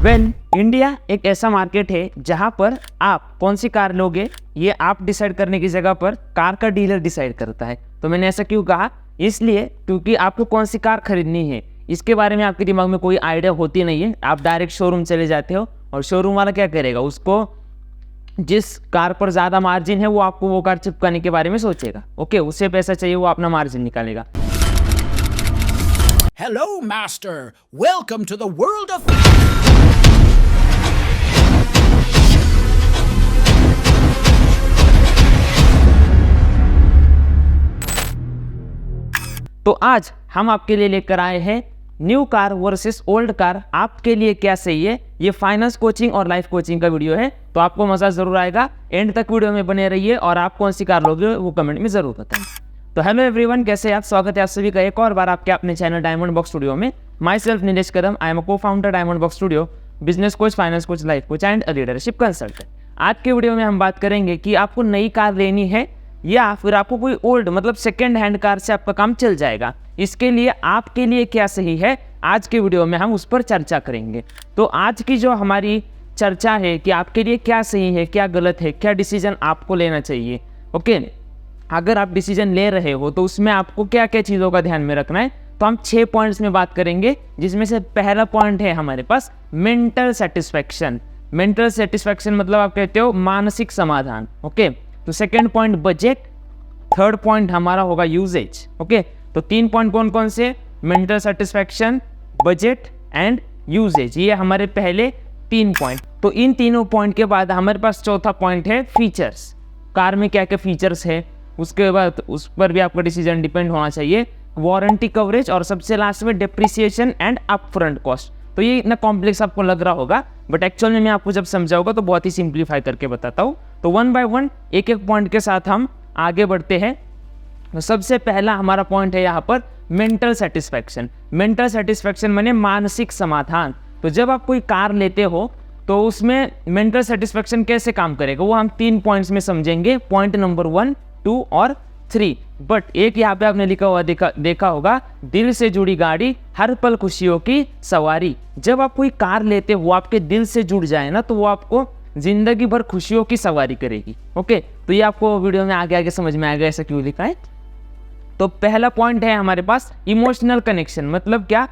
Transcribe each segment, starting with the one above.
India एक ऐसा market है जहां पर आप कौन सी कार लोगे ये आप डिसाइड करने की जगह पर कार का डीलर डिसाइड करता है। तो मैंने ऐसा क्यों कहा, इसलिए क्योंकि आपको कौन सी कार खरीदनी है इसके बारे में आपके दिमाग में कोई आइडिया होती नहीं है। आप डायरेक्ट शोरूम चले जाते हो और शोरूम वाला क्या करेगा, उसको जिस कार पर ज़्यादा मार्जिन है वो आपको वो कार चिपकाने के बारे में सोचेगा। ओके, उससे पैसा चाहिए, वो अपना मार्जिन निकालेगा। Hello, Master. Welcome to the world of... तो आज हम आपके लिए लेकर आए हैं new car versus old car, आपके लिए क्या सही है। ये फाइनेंस कोचिंग और लाइफ कोचिंग का वीडियो है, तो आपको मजा जरूर आएगा। एंड तक वीडियो में बने रहिए और आप कौन सी कार लोगे वो कमेंट में जरूर बताएं। तो हेलो एवरीवन, कैसे आप, स्वागत है आप सभी का एक और बार आपके अपने चैनल डायमंड बॉक्स स्टूडियो में। Myself Nilesh Kadam, I am a cofounder diamond box studio, business coach, finance coach, life coach and leadership consultant. आज के वीडियो में हम बात करेंगे कि आपको नई कार लेनी है या फिर आपको कोई ओल्ड मतलब सेकेंड हैंड कार से आपका काम चल जाएगा। इसके लिए आपके लिए क्या सही है, आज के वीडियो में हम उस पर चर्चा करेंगे। तो आज की जो हमारी चर्चा है कि आपके लिए क्या सही है, क्या गलत है, क्या डिसीजन आपको लेना चाहिए। ओके, अगर आप डिसीजन ले रहे हो तो उसमें आपको क्या क्या चीज़ों का ध्यान में रखना है, तो हम 6 पॉइंट्स में बात करेंगे, जिसमें से पहला पॉइंट है हमारे पास मेंटल सेटिस्फैक्शन। मेंटल सेटिस्फैक्शन मतलब आप कहते हो मानसिक समाधान। ओके, तो second point budget, third point हमारा होगा यूजेज। ओके, तो 3 पॉइंट कौन कौन से, mental satisfaction, budget and usages, ये हमारे पहले 3 पॉइंट। तो इन तीनों पॉइंट के बाद हमारे पास चौथा पॉइंट है फीचर्स। कार में क्या क्या फीचर्स है, उसके बाद उस पर भी आपका डिसीजन डिपेंड होना चाहिए। वारंटी कवरेज और सबसे लास्ट में डिप्रिसिएशन एंड अपफ्रंट कॉस्ट। तो ये इतना कॉम्प्लेक्स आपको लग रहा होगा, बट एक्चुअल में मैं आपको जब समझाऊंगा तो बहुत ही सिंप्लीफाई करके बताता हूँ। तो 1 बाय 1 एक एक पॉइंट के साथ हम आगे बढ़ते हैं। तो सबसे पहला हमारा पॉइंट है यहाँ पर मेंटल सेटिस्फैक्शन। मेंटल सेटिस्फैक्शन माने मानसिक समाधान। तो जब आप कोई कार लेते हो तो उसमें मेंटल सेटिस्फैक्शन कैसे काम करेगा वो हम 3 पॉइंट्स में समझेंगे। पॉइंट नंबर 1, 2 और 3। बट एक यहाँ पे आपने लिखा हुआ देखा होगा, दिल से जुड़ी गाड़ी, हर पल खुशियों की सवारी। जब आप कोई कार लेते हो आपके दिल से जुड़ जाए ना, तो वो आपको जिंदगी भर खुशियों की सवारी करेगी। ओके, तो ये आपको वीडियो में आगे आगे समझ में आएगा ऐसा क्यों लिखा है। तो पहला पॉइंट है हमारे पास इमोशनल कनेक्शन। मतलब क्या,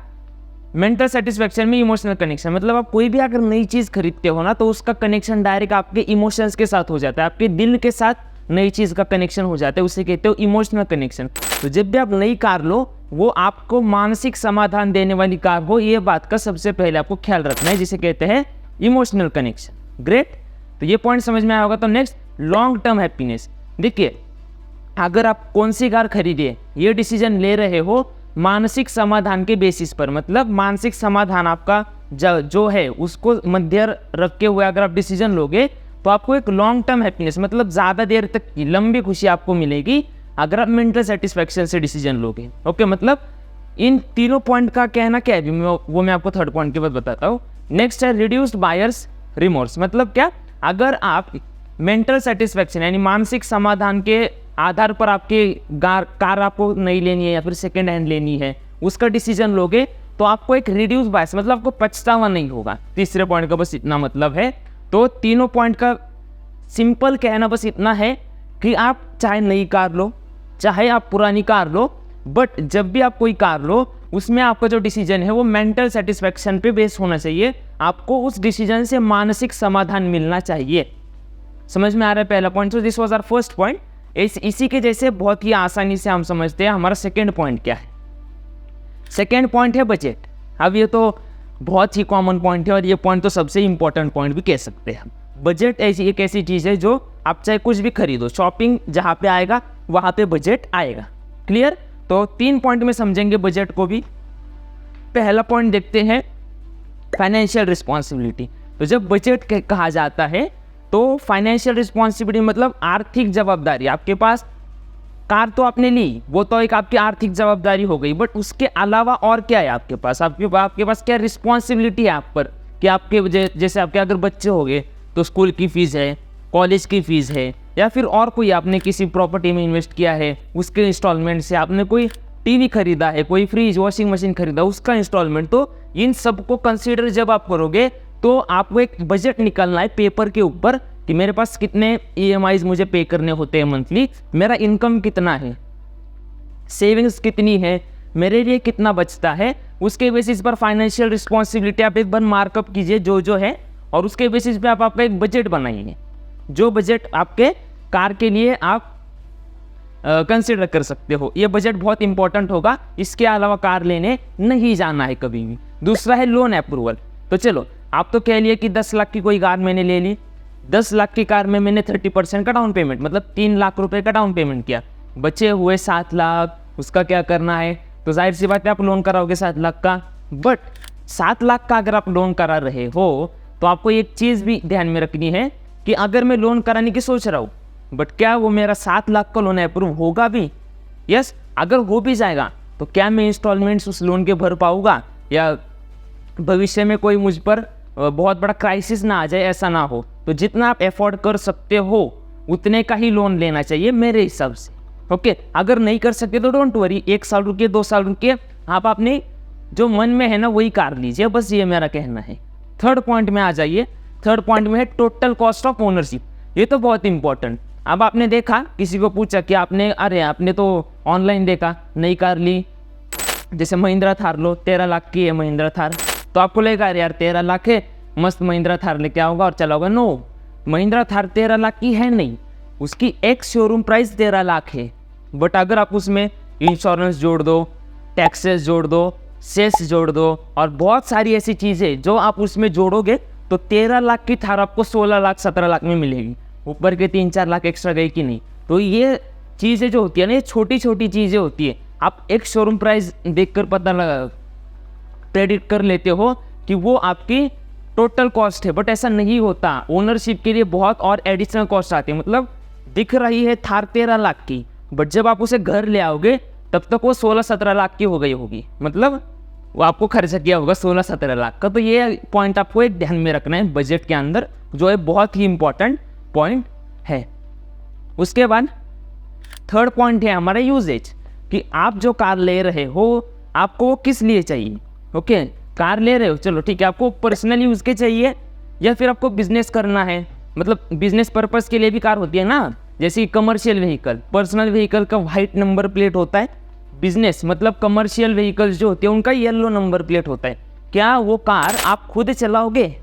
मेंटल सेटिस्फैक्शन में इमोशनल कनेक्शन मतलब आप कोई भी अगर नई चीज़ खरीदते हो ना, तो उसका कनेक्शन डायरेक्ट आपके इमोशंस के साथ हो जाता है, आपके दिल के साथ नई चीज़ का कनेक्शन हो जाता है, उसे कहते हो इमोशनल कनेक्शन। तो जब भी आप नई कार लो वो आपको मानसिक समाधान देने वाली कार हो, ये बात का सबसे पहले आपको ख्याल रखना है, जिसे कहते हैं इमोशनल कनेक्शन। ग्रेट, तो ये पॉइंट समझ में आया होगा। तो नेक्स्ट, लॉन्ग टर्म हैप्पीनेस। देखिए, अगर आप कौन सी कार खरीदे ये डिसीजन ले रहे हो मानसिक समाधान के बेसिस पर, मतलब मानसिक समाधान आपका जो है उसको मध्य रखे हुए अगर आप डिसीजन लोगे तो आपको एक लॉन्ग टर्म हैप्पीनेस मतलब ज़्यादा देर तक की लंबी खुशी आपको मिलेगी अगर आप मेंटल सेटिस्फैक्शन से डिसीजन लोगे। ओके, मतलब इन तीनों पॉइंट का कहना क्या है वो मैं आपको थर्ड पॉइंट के बाद बताता हूँ। नेक्स्ट है रिड्यूस्ड बायर्स रिमोर्स। मतलब क्या, अगर आप मेंटल सेटिस्फैक्शन यानी मानसिक समाधान के आधार पर आपके कार आपको नई लेनी है या फिर सेकेंड हैंड लेनी है, उसका डिसीजन लोगे तो आपको एक रिड्यूस बायस मतलब आपको पछतावा नहीं होगा। तीसरे पॉइंट का बस इतना मतलब है। तो तीनों पॉइंट का सिंपल कहना बस इतना है कि आप चाहे नई कार लो चाहे आप पुरानी कार लो, बट जब भी आप कोई कार लो उसमें आपका जो डिसीजन है वो मेंटल सेटिस्फैक्शन पे बेस होना चाहिए। आपको उस डिसीजन से मानसिक समाधान मिलना चाहिए। समझ में आ रहा है पहला पॉइंट। तो this was our first point. इसी के जैसे बहुत ही आसानी से हम समझते हैं हमारा सेकेंड पॉइंट क्या है। सेकेंड पॉइंट है बजट। अब ये तो बहुत ही कॉमन पॉइंट है और ये पॉइंट तो सबसे इंपॉर्टेंट पॉइंट भी कह सकते हैं हम। बजट एक ऐसी चीज़ है जो आप चाहे कुछ भी खरीदो, शॉपिंग जहाँ पे आएगा वहाँ पे बजट आएगा। क्लियर, तो 3 पॉइंट में समझेंगे बजट को भी। पहला पॉइंट देखते हैं फाइनेंशियल रिस्पॉन्सिबिलिटी। तो जब बजट कहा जाता है तो फाइनेंशियल रिस्पॉन्सिबिलिटी मतलब आर्थिक जवाबदारी। आपके पास कार तो आपने ली, वो तो एक आपकी आर्थिक जवाबदारी हो गई, बट उसके अलावा और क्या है आपके पास, आपके पास क्या रिस्पॉन्सिबिलिटी है आप पर कि आपके जैसे आपके अगर बच्चे हो गए तो स्कूल की फीस है, कॉलेज की फीस है, या फिर और कोई आपने किसी प्रॉपर्टी में इन्वेस्ट किया है उसके इंस्टॉलमेंट से, आपने कोई टीवी खरीदा है, कोई फ्रिज वॉशिंग मशीन खरीदा उसका इंस्टॉलमेंट। तो इन सबको कंसीडर जब आप करोगे तो आपको एक बजट निकालना है पेपर के ऊपर कि मेरे पास कितने EMIs मुझे पे करने होते हैं मंथली, मेरा इनकम कितना है, सेविंग्स कितनी है, मेरे लिए कितना बचता है। उसके बेसिस पर फाइनेंशियल रिस्पॉन्सिबिलिटी आप एक बार मार्कअप कीजिए जो है, और उसके बेसिस पे आप आपका एक बजट बनाइए, जो बजट आपके कार के लिए आप कंसिडर कर सकते हो। ये बजट बहुत इंपॉर्टेंट होगा, इसके अलावा कार लेने नहीं जाना है कभी भी। दूसरा है लोन अप्रूवल। तो चलो आप तो कह लिए कि 10 लाख की कोई कार मैंने ले ली, 10 लाख की कार में मैंने 30% का डाउन पेमेंट, मतलब 3 लाख रुपए का डाउन पेमेंट किया, बचे हुए 7 लाख, उसका क्या करना है। तो जाहिर सी बात है आप लोन कराओगे 7 लाख का, बट 7 लाख का अगर आप लोन करा रहे हो तो आपको एक चीज़ भी ध्यान में रखनी है कि अगर मैं लोन कराने की सोच रहा हूँ, बट क्या वो मेरा 7 लाख का लोन अप्रूव होगा भी? यस, अगर हो भी जाएगा तो क्या मैं इंस्टॉलमेंट्स उस लोन के भर पाऊँगा, या भविष्य में कोई मुझ पर बहुत बड़ा क्राइसिस ना आ जाए, ऐसा ना हो। तो जितना आप अफोर्ड कर सकते हो उतने का ही लोन लेना चाहिए मेरे हिसाब से। ओके, अगर नहीं कर सकते तो डोंट वरी, 1 साल रुकिए, 2 साल रुकिए, आप अपने जो मन में है ना वही कार लीजिए, बस ये मेरा कहना है। थर्ड पॉइंट में आ जाइए। थर्ड पॉइंट में है टोटल कॉस्ट ऑफ ओनरशिप। ये तो बहुत इंपॉर्टेंट। अब आपने देखा, किसी को पूछा कि आपने तो ऑनलाइन देखा, नई कार ली, जैसे महिंद्रा थार लो, 13 लाख की है महिंद्रा थार, तो आपको लगेगा अरे यार 13 लाख है, मस्त महिंद्रा थार लेके आओगा और चलाओगा। नो, महिंद्रा थार 13 लाख की है नहीं, उसकी एक शोरूम प्राइस 13 लाख है। बट अगर आप उसमें इंश्योरेंस जोड़ दो, टैक्सेस जोड़ दो, सेस जोड़ दो और बहुत सारी ऐसी चीज़ें जो आप उसमें जोड़ोगे तो 13 लाख की थार आपको 16 लाख 17 लाख में मिलेगी। ऊपर के 3-4 लाख एक्स्ट्रा गए कि नहीं। तो ये चीज़ें जो होती है ना, ये छोटी छोटी चीज़ें होती है। आप एक शोरूम प्राइस देखकर पता लगा प्रेडिक्ट कर लेते हो कि वो आपकी टोटल कॉस्ट है, बट ऐसा नहीं होता। ओनरशिप के लिए बहुत और एडिशनल कॉस्ट आती है। मतलब दिख रही है थार 13 लाख की, बट जब आप उसे घर ले आओगे तब तक वो 16-17 लाख की हो गई होगी। मतलब वो आपको खर्चा किया होगा 16-17 लाख का। तो ये पॉइंट आपको एक ध्यान में रखना है बजट के अंदर, जो है बहुत ही इंपॉर्टेंट पॉइंट है। उसके बाद थर्ड पॉइंट है हमारा यूजेज, कि आप जो कार ले रहे हो आपको वो किस लिए चाहिए। ओके, कार ले रहे हो, चलो ठीक है, आपको पर्सनल यूज़ के चाहिए या फिर आपको बिजनेस करना है, मतलब बिजनेस पर्पस के लिए भी कार होती है ना, जैसे कमर्शियल व्हीकल। पर्सनल व्हीकल का वाइट नंबर प्लेट होता है, बिजनेस मतलब कमर्शियल व्हीकल्स जो होती है उनका येलो नंबर प्लेट होता है। क्या वो कार आप खुद चलाओगे,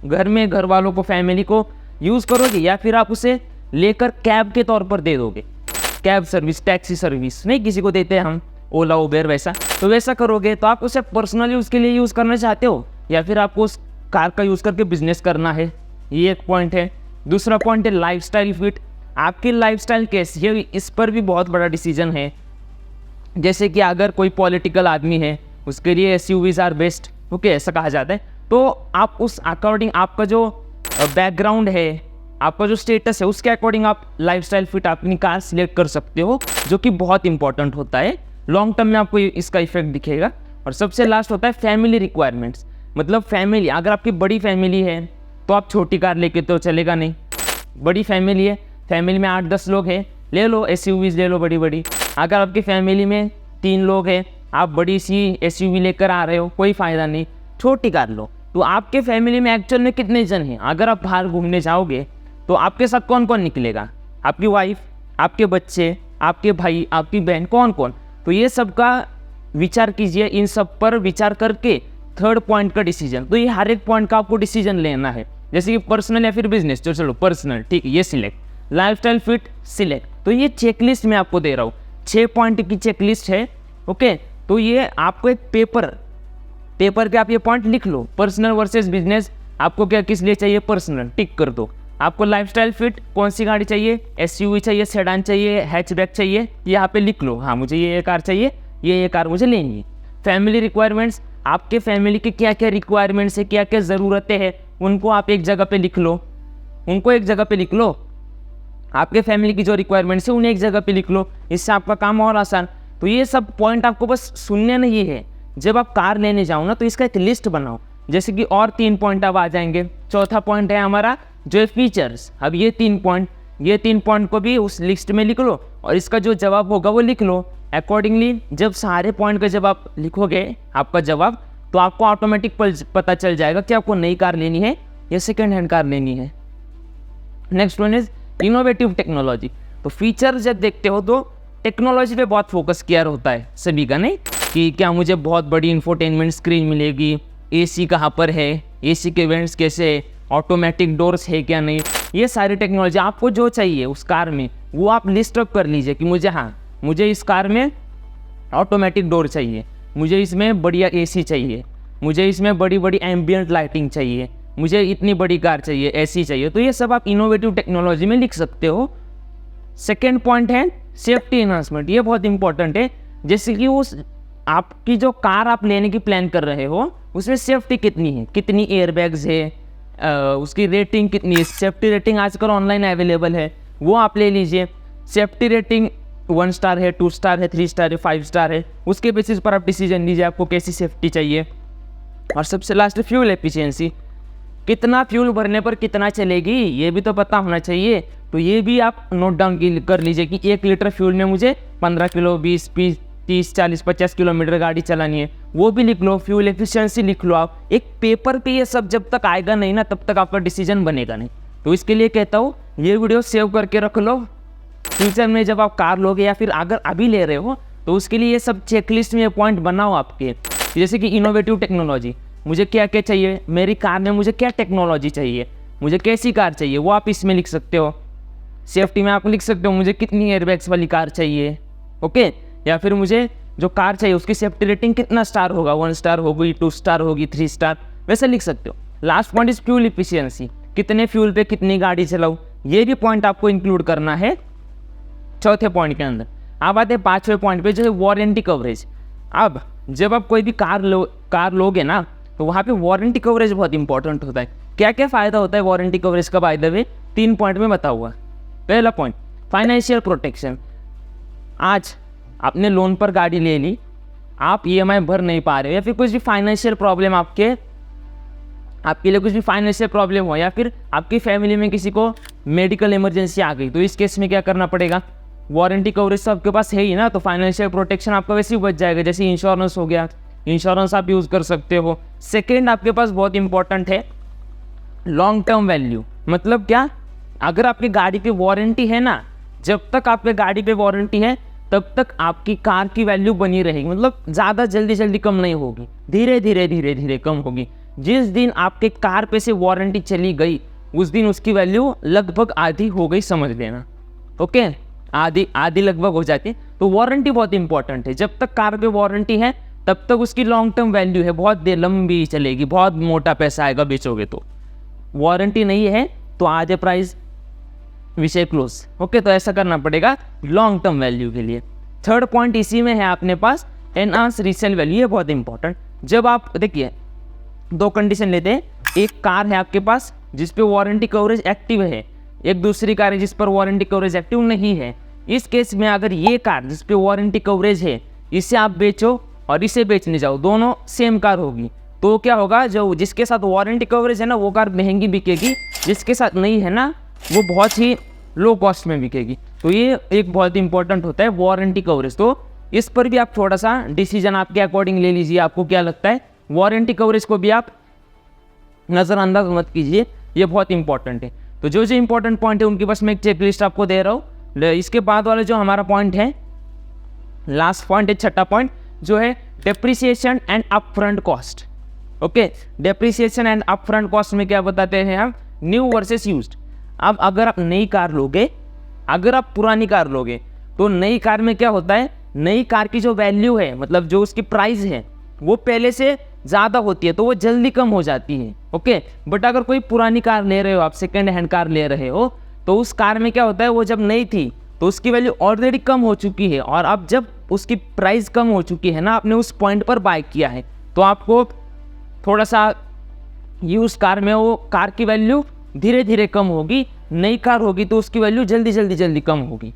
घर में घर वालों को, फैमिली को यूज़ करोगे, या फिर आप उसे लेकर कैब के तौर पर दे दोगे? कैब सर्विस, टैक्सी सर्विस नहीं किसी को देते हैं हम, ओला उबेर वैसा, तो वैसा करोगे। तो आप उसे पर्सनल यूज़ के लिए यूज़ करना चाहते हो या फिर आपको उस कार का यूज़ करके बिजनेस करना है, ये एक पॉइंट है। दूसरा पॉइंट है लाइफस्टाइल फिट। आपकी लाइफस्टाइल कैसी है, इस पर भी बहुत बड़ा डिसीजन है। जैसे कि अगर कोई पॉलिटिकल आदमी है, उसके लिए SUVs आर बेस्ट, ओके, ऐसा कहा जाता है। तो आप उस अकॉर्डिंग, आपका जो बैकग्राउंड है, आपका जो स्टेटस है, उसके अकॉर्डिंग आप लाइफस्टाइल फिट अपनी कार सिलेक्ट कर सकते हो, जो कि बहुत इंपॉर्टेंट होता है। लॉन्ग टर्म में आपको इसका इफेक्ट दिखेगा। और सबसे लास्ट होता है फैमिली रिक्वायरमेंट्स। मतलब फैमिली, अगर आपकी बड़ी फैमिली है तो आप छोटी कार लेके तो चलेगा नहीं। बड़ी फैमिली है, फैमिली में 8-10 लोग हैं, ले लो SUVs ले लो बड़ी बड़ी। अगर आपकी फैमिली में 3 लोग हैं, आप बड़ी सी SUV लेकर आ रहे हो, कोई फ़ायदा नहीं, छोटी कार लो। तो आपके फैमिली में एक्चुअल में कितने जन हैं? अगर आप बाहर घूमने जाओगे तो आपके साथ कौन कौन निकलेगा? आपकी वाइफ, आपके बच्चे, आपके भाई, आपकी बहन, कौन कौन? तो ये सब का विचार कीजिए, इन सब पर विचार करके थर्ड पॉइंट का डिसीजन। तो ये हर एक पॉइंट का आपको डिसीजन लेना है, जैसे कि पर्सनल या फिर बिजनेस। तो चलो पर्सनल, ठीक है, ये सिलेक्ट। Lifestyle fit select. तो ये चेकलिस्ट मैं आपको दे रहा हूँ, 6 पॉइंट की चेकलिस्ट है। ओके, तो ये आपको एक पेपर पे आप ये पॉइंट लिख लो। पर्सनल वर्सेस बिजनेस, आपको क्या किस लिए चाहिए? पर्सनल, टिक कर दो। आपको लाइफस्टाइल फिट, कौन सी गाड़ी चाहिए? SUV चाहिए, सेडान चाहिए, हैचबैक चाहिए, यहाँ पे लिख लो। हाँ, मुझे ये कार चाहिए, ये कार मुझे लेनी है। फैमिली रिक्वायरमेंट्स, आपके फैमिली के क्या क्या रिक्वायरमेंट्स है, क्या क्या ज़रूरतें हैं, उनको आप एक जगह पे लिख लो। उनको एक जगह पे लिख लो। आपके फैमिली की जो रिक्वायरमेंट्स है उन्हें एक जगह पे लिख लो, इससे आपका काम और आसान। तो ये सब पॉइंट आपको बस सुनने नहीं है। जब आप कार लेने जाओ ना तो इसका एक लिस्ट बनाओ, जैसे कि और 3 पॉइंट अब आ जाएंगे। चौथा पॉइंट है हमारा जो है फीचर्स। अब ये 3 पॉइंट को भी उस लिस्ट में लिख लो और इसका जो जवाब होगा वो लिख लो। अकॉर्डिंगली जब सारे पॉइंट का जब आप लिखोगे आपका जवाब, तो आपको ऑटोमेटिक पता चल जाएगा कि आपको नई कार लेनी है या सेकेंड हैंड कार लेनी है। Next one is innovative technology. तो फीचर जब देखते हो तो टेक्नोलॉजी पे बहुत फोकस किया होता है सभी का, नहीं कि क्या मुझे बहुत बड़ी इंफोटेनमेंट स्क्रीन मिलेगी, एसी कहाँ पर है, एसी के वेंट्स कैसे है, ऑटोमेटिक डोर्स है क्या नहीं, ये सारी टेक्नोलॉजी आपको जो चाहिए उस कार में वो आप लिस्ट अप कर लीजिए कि मुझे इस कार में ऑटोमेटिक डोर चाहिए, मुझे इसमें बढ़िया एसी चाहिए, मुझे इसमें बड़ी बड़ी एम्बियंट लाइटिंग चाहिए, मुझे इतनी बड़ी कार चाहिए, ऐसी चाहिए। तो ये सब आप इनोवेटिव टेक्नोलॉजी में लिख सकते हो। सेकेंड पॉइंट है सेफ्टी एनहांसमेंट। ये बहुत इंपॉर्टेंट है। जैसे कि उस आपकी जो कार आप लेने की प्लान कर रहे हो उसमें सेफ्टी कितनी है, कितनी एयरबैग्स है, उसकी रेटिंग कितनी है। सेफ्टी रेटिंग आजकल ऑनलाइन अवेलेबल है, वो आप ले लीजिए। सेफ्टी रेटिंग 1 स्टार है, 2 स्टार है, 3 स्टार है, 5 स्टार है, उसके बेसिस पर आप डिसीजन लीजिए आपको कैसी सेफ्टी चाहिए। और सबसे लास्ट फ्यूल एफिशिएंसी, कितना फ्यूल भरने पर कितना चलेगी ये भी तो पता होना चाहिए। तो ये भी आप नोट डाउन कर लीजिए कि 1 लीटर फ्यूल में मुझे 15 किलो 20 30 40 50 किलोमीटर गाड़ी चलानी है, वो भी लिख लो। फ्यूल एफिशिएंसी लिख लो आप। एक पेपर पे ये सब जब तक आएगा नहीं ना तब तक आपका डिसीजन बनेगा नहीं। तो इसके लिए कहता हूँ ये वीडियो सेव करके रख लो। फ्यूचर में जब आप कार लोगे या फिर अगर अभी ले रहे हो तो उसके लिए ये सब चेकलिस्ट में पॉइंट बनाओ आपके। जैसे कि इनोवेटिव टेक्नोलॉजी, मुझे क्या क्या चाहिए, मेरी कार में मुझे क्या टेक्नोलॉजी चाहिए, मुझे कैसी कार चाहिए, वो आप इसमें लिख सकते हो। सेफ्टी में आप लिख सकते हो मुझे कितनी एयरबैग्स वाली कार चाहिए, ओके। या फिर मुझे जो कार चाहिए उसकी सेफ्टी रेटिंग कितना स्टार होगा, 1 स्टार होगी, 2 स्टार होगी, 3 स्टार, वैसे लिख सकते हो। Last point is fuel efficiency, कितने फ्यूल पे कितनी गाड़ी चलाऊँ, ये भी पॉइंट आपको इंक्लूड करना है चौथे पॉइंट के अंदर। अब आते हैं 5वें पॉइंट पे जो है वारंटी कवरेज। अब जब आप कोई भी कार लोगे ना तो वहाँ पे वारंटी कवरेज बहुत इंपॉर्टेंट होता है। क्या क्या फ़ायदा होता है वारंटी कवरेज का, बाय द वे 3 पॉइंट में बता हुआ। पहला पॉइंट फाइनेंशियल प्रोटेक्शन। आज आपने लोन पर गाड़ी ले ली, आप EMI भर नहीं पा रहे हो या फिर कुछ भी फाइनेंशियल प्रॉब्लम आपके लिए कुछ भी फाइनेंशियल प्रॉब्लम हो, या फिर आपकी फैमिली में किसी को मेडिकल इमरजेंसी आ गई, तो इस केस में क्या करना पड़ेगा, वारंटी कवरेज तो आपके पास है ही ना, तो फाइनेंशियल प्रोटेक्शन आपका वैसे ही बच जाएगा। जैसे इंश्योरेंस हो गया, इंश्योरेंस आप यूज़ कर सकते हो। सेकेंड आपके पास बहुत इंपॉर्टेंट है लॉन्ग टर्म वैल्यू। मतलब क्या, अगर आपकी गाड़ी पे वारंटी है ना, जब तक आपके गाड़ी पे वारंटी है तब तक आपकी कार की वैल्यू बनी रहेगी। मतलब ज़्यादा जल्दी कम नहीं होगी, धीरे धीरे कम होगी। जिस दिन आपके कार पे से वारंटी चली गई उस दिन उसकी वैल्यू लगभग आधी हो गई, समझ लेना, ओके। आधी लगभग हो जाती है। तो वारंटी बहुत इंपॉर्टेंट है। जब तक कार पे वारंटी है तब तक उसकी लॉन्ग टर्म वैल्यू है, बहुत देर लंबी चलेगी, बहुत मोटा पैसा आएगा बेचोगे तो। वारंटी नहीं है तो आधे प्राइस, विषय क्लोज, ओके। तो ऐसा करना पड़ेगा लॉन्ग टर्म वैल्यू के लिए। थर्ड पॉइंट इसी में है अपने पास एनहांस रीसेल वैल्यू। ये बहुत इंपॉर्टेंट। जब आप देखिए 2 कंडीशन लेते हैं, एक कार है आपके पास जिस पे वारंटी कवरेज एक्टिव है, एक दूसरी कार है जिस पर वारंटी कवरेज एक्टिव नहीं है। इस केस में अगर ये कार जिस पे वारंटी कवरेज है इसे आप बेचो और इसे बेचने जाओ, दोनों सेम कार होगी, तो क्या होगा, जो जिसके साथ वारंटी कवरेज है ना वो कार महंगी बिकेगी, जिसके साथ नहीं है ना वो बहुत ही लो कॉस्ट में बिकेगी। तो ये एक बहुत इंपॉर्टेंट होता है वारंटी कवरेज। तो इस पर भी आप थोड़ा सा डिसीजन आपके अकॉर्डिंग ले लीजिए, आपको क्या लगता है। वारंटी कवरेज को भी आप नज़रअंदाज मत कीजिए, ये बहुत इंपॉर्टेंट है। तो जो इंपॉर्टेंट पॉइंट है उनकी बस मैं एक चेकलिस्ट आपको दे रहा हूँ। इसके बाद वाला जो हमारा पॉइंट है, लास्ट पॉइंट है, छठा पॉइंट, जो है depreciation and upfront cost, okay. Depreciation and upfront cost में क्या बताते हैं हम, न्यू वर्सेस यूज्ड। अब अगर आप नई कार लोगे, अगर आप पुरानी कार लोगे, तो नई कार में क्या होता है, नई कार की जो वैल्यू है, मतलब जो उसकी प्राइस है वो पहले से ज़्यादा होती है, तो वो जल्दी कम हो जाती है, ओके। बट अगर कोई पुरानी कार ले रहे हो आप, सेकेंड हैंड कार ले रहे हो, तो उस कार में क्या होता है, वो जब नई थी तो उसकी वैल्यू ऑलरेडी कम हो चुकी है, और अब जब उसकी प्राइस कम हो चुकी है ना, आपने उस पॉइंट पर बाय किया है, तो आपको थोड़ा सा यूज कार में वो कार की वैल्यू धीरे धीरे कम होगी। नई कार होगी तो उसकी वैल्यू जल्दी कम होगी।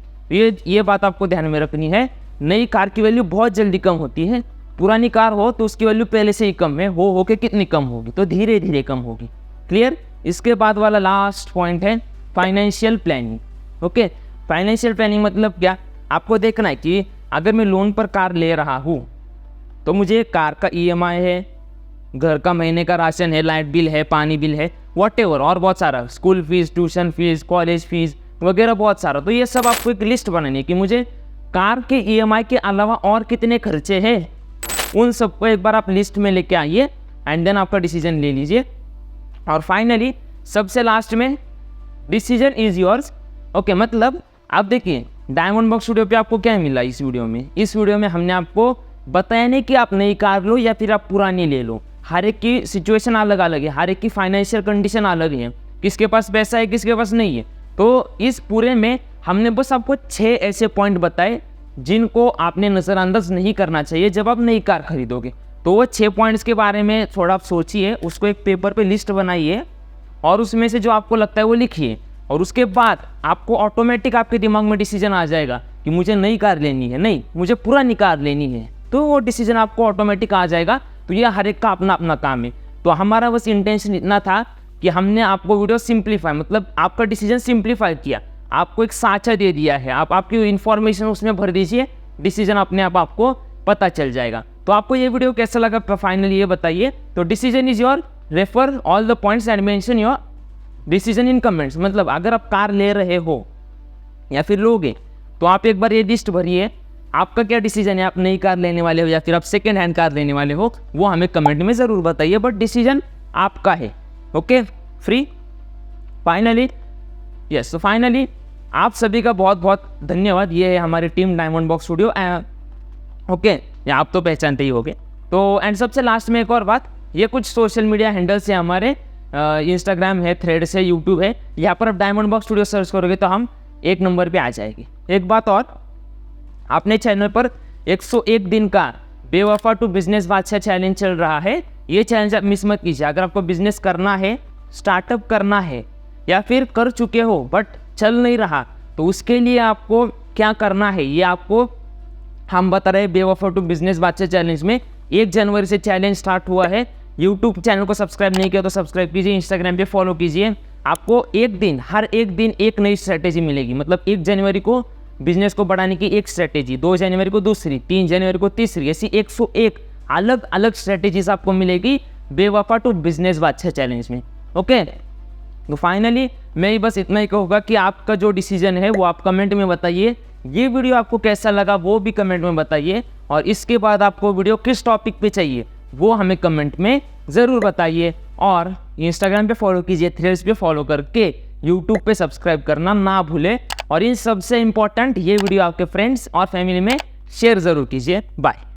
ये बात आपको ध्यान में रखनी है। नई कार की वैल्यू बहुत जल्दी कम होती है, पुरानी कार हो तो उसकी वैल्यू पहले से ही कम है, हो के कितनी कम होगी, तो धीरे धीरे कम होगी। क्लियर। इसके बाद वाला लास्ट पॉइंट है financial planning, okay. Financial planning मतलब क्या, आपको देखना है कि अगर मैं लोन पर कार ले रहा हूँ तो मुझे कार का EMI है, घर का महीने का राशन है, लाइट बिल है, पानी बिल है, वॉटेवर, और बहुत सारा, school fees, tuition fees, college fees वगैरह बहुत सारा। तो ये सब आपको एक लिस्ट बनानी है कि मुझे कार के EMI के अलावा और कितने खर्चे हैं, उन सबको एक बार आप लिस्ट में लेके आइए एंड देन आपका डिसीजन ले लीजिए। और फाइनली सबसे लास्ट में डिसीजन इज योर्स। ओके, मतलब आप देखिए डायमंड बॉक्स स्टूडियो पे आपको क्या मिला इस वीडियो में। इस वीडियो में हमने आपको बताया नहीं कि आप नई कार लो या फिर आप पुरानी ले लो। हर एक की सिचुएशन अलग अलग है, हर एक की फाइनेंशियल कंडीशन अलग है, किसके पास पैसा है किसके पास नहीं है। तो इस पूरे में हमने बस आपको 6 ऐसे पॉइंट बताए जिनको आपने नज़रअंदाज नहीं करना चाहिए जब आप नई कार खरीदोगे। तो वो 6 पॉइंट्स के बारे में थोड़ा आप सोचिए, उसको एक पेपर पे लिस्ट बनाइए और उसमें से जो आपको लगता है वो लिखिए। और उसके बाद आपको ऑटोमेटिक आपके दिमाग में डिसीजन आ जाएगा कि मुझे नई कार लेनी है, नहीं मुझे पुरानी कार लेनी है। तो वो डिसीजन आपको ऑटोमेटिक आ जाएगा। तो ये हर एक का अपना अपना काम है। तो हमारा बस इंटेंशन इतना था कि हमने आपको वीडियो सिंप्लीफाई, मतलब आपका डिसीजन सिंप्लीफाई किया, आपको एक साँचा दे दिया है। आप आपकी इन्फॉर्मेशन उसमें भर दीजिए, डिसीजन अपने आप आपको पता चल जाएगा। तो आपको ये वीडियो कैसा लगा फाइनली ये बताइए। तो decision is your, refer all the points and mention your decision in comments. मतलब अगर आप कार ले रहे हो या फिर लोगे तो आप एक बार ये लिस्ट भरिए, आपका क्या डिसीजन है, आप नई कार लेने वाले हो या फिर आप सेकेंड हैंड कार लेने वाले हो, वो हमें कमेंट में ज़रूर बताइए, बट डिसीजन आपका है। Okay, free finally yes. तो फाइनली आप सभी का बहुत बहुत धन्यवाद। ये है हमारी team diamond box studio. Okay, या आप तो पहचानते ही होंगे। तो एंड सबसे लास्ट में एक और बात, ये कुछ सोशल मीडिया हैंडल्स है हमारे, इंस्टाग्राम है, थ्रेड्स है, यूट्यूब है। यहाँ पर आप डायमंड बॉक्स स्टूडियो सर्च करोगे तो हम 1 नंबर पे आ जाएगी। एक बात और, अपने चैनल पर 101 दिन का बेवफा टू बिजनेस बादशाह चैलेंज चल रहा है। ये चैलेंज आप मिस मत कीजिए। अगर आपको बिजनेस करना है, स्टार्टअप करना है या फिर कर चुके हो बट चल नहीं रहा, तो उसके लिए आपको क्या करना है ये आपको हम बता रहे हैं बेवफा टू बिजनेस बादशाह चैलेंज में। 1 जनवरी से चैलेंज स्टार्ट हुआ है। यूट्यूब चैनल को सब्सक्राइब नहीं किया तो सब्सक्राइब कीजिए, इंस्टाग्राम पे फॉलो कीजिए। आपको एक दिन, हर एक दिन एक नई स्ट्रैटेजी मिलेगी। मतलब 1 जनवरी को बिजनेस को बढ़ाने की एक स्ट्रैटेजी, 2 जनवरी को दूसरी, 3 जनवरी को तीसरी, ऐसी 101 अलग अलग स्ट्रैटेजीज आपको मिलेगी बेवफा टू बिजनेस बादशाह चैलेंज में। ओके, तो फाइनली मैं बस इतना ही कहूँगा कि आपका जो डिसीजन है वो आप कमेंट में बताइए। ये वीडियो आपको कैसा लगा वो भी कमेंट में बताइए। और इसके बाद आपको वीडियो किस टॉपिक पे चाहिए वो हमें कमेंट में ज़रूर बताइए। और इंस्टाग्राम पे फॉलो कीजिए, थ्रेड्स पे फॉलो करके यूट्यूब पे सब्सक्राइब करना ना भूलें। और इन सबसे इम्पॉर्टेंट, ये वीडियो आपके फ्रेंड्स और फैमिली में शेयर ज़रूर कीजिए। बाय।